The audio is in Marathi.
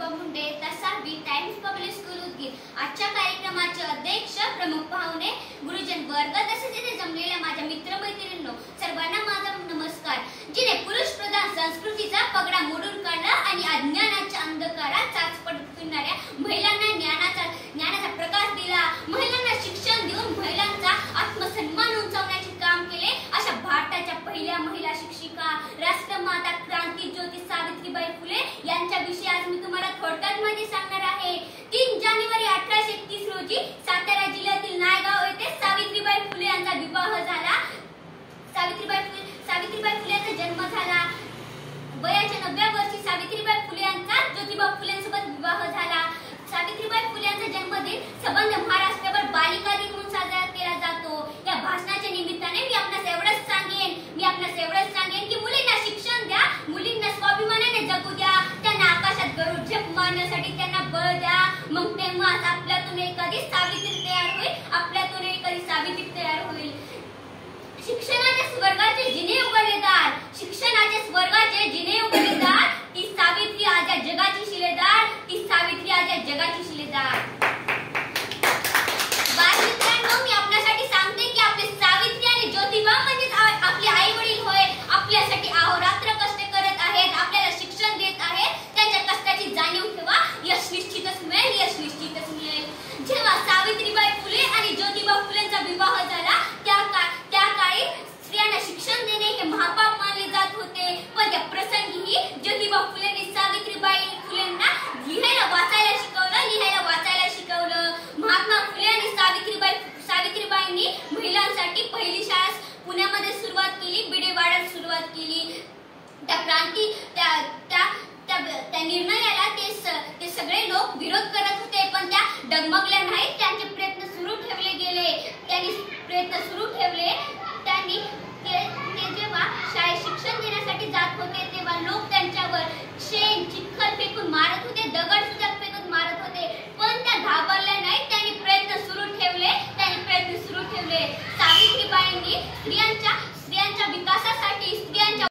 शोभा मुंडे, तसावी टाइम्स पब्लिक स्कूल उदगीर। आजच्या कार्यक्रमाचे अध्यक्ष, प्रमुख पाहुणे, गुरुजन वर्ग तसेच इथे जमलेल्या माझ्या मित्रमैत्रिणींनो, सर्वांना माझा नमस्कार। जिने पुरुष प्रधान संस्कृतीचा पगडा मोडून काढला आणि अज्ञानाच्या अंधकारात चाच पडविणाऱ्या महिलांना ज्ञानाचा प्रकाश दिला, महिलांना शिक्षण देऊन महिलांचा आत्मसन्मान उंचावण्याचे काम केले, अशा भारताच्या पहिल्या महिला शिक्षिका, राष्ट्रमाता क्रांतीज्योती सावित्रीबाई फुले यांच्याविषयी आज मी तुम्हाला थोडक्यात माहिती सांगणार आहे। 3 जानेवारी 1831 रोजी सातारा जिल्ह्यातील नायगाव येथे सावित्रीबाई फुले यांचा विवाह झाला। सावित्रीबाई फुले यांचा जन्म झाला। वयाच्या 90व्या वर्षी सावित्रीबाई फुले यांचा ज्योतिबा फुलेंसोबत विवाह झाला। सावित्रीबाई फुले यांचा जन्मदिन संबंध महाराष्ट्रभर बालिका दिन म्हणून साजरा केला जातो। या भाषणाच्या निमित्ताने मी आपणास एवढंच सांगेन की मुलींना शिक्षण द्या, मुलींना स्वाभिमानाने जगू द्या, त्यांना आकाशात गरुड झेप मारण्यासाठी त्यांना बळ द्या, मग तेव्हाच आपल्यातून एखादी सावित्री तयार होईल। शिक्षणाच्या स्वर्गाचे जिने उघडलेदार ती सावित्री आज या जगाची शिलेदार, ती सावित्री आज या जगाची शिलेदार। बालमित्रांनो, मी आपल्यासाठी सांगते की आपले सावित्री आणि ज्योतिबा म्हणजे आपले आई वडील होय, आपल्यासाठी अहोरात्र कष्ट करत आहेत, आपल्याला शिक्षण देत आहेत। त्यांच्या कष्टाची जाणीव ठेवा, यश निश्चितच मिळेल। जेव्हा सावित्रीबाई फुले आणि ज्योतिबा फुलेंचा विवाह झाला त्या काळी स्त्रियांना शिक्षण देणे हे महापाप मानले जात होते, पण त्या प्रसंगीही ज्योतिबा फुलेंनी सावित्रीबाई फुलेंना लिहायला वाचायला शिकवलं। महात्मा फुले आणि सावित्रीबाईंनी महिलांसाठी पहिली शाळा पुण्यामध्ये सुरुवात केली, बिडेवाड्यात सुरुवात केली। त्या निर्णयाला ते सगळे लोक विरोध करत होते, पण त्या डगमगल्या नाहीत।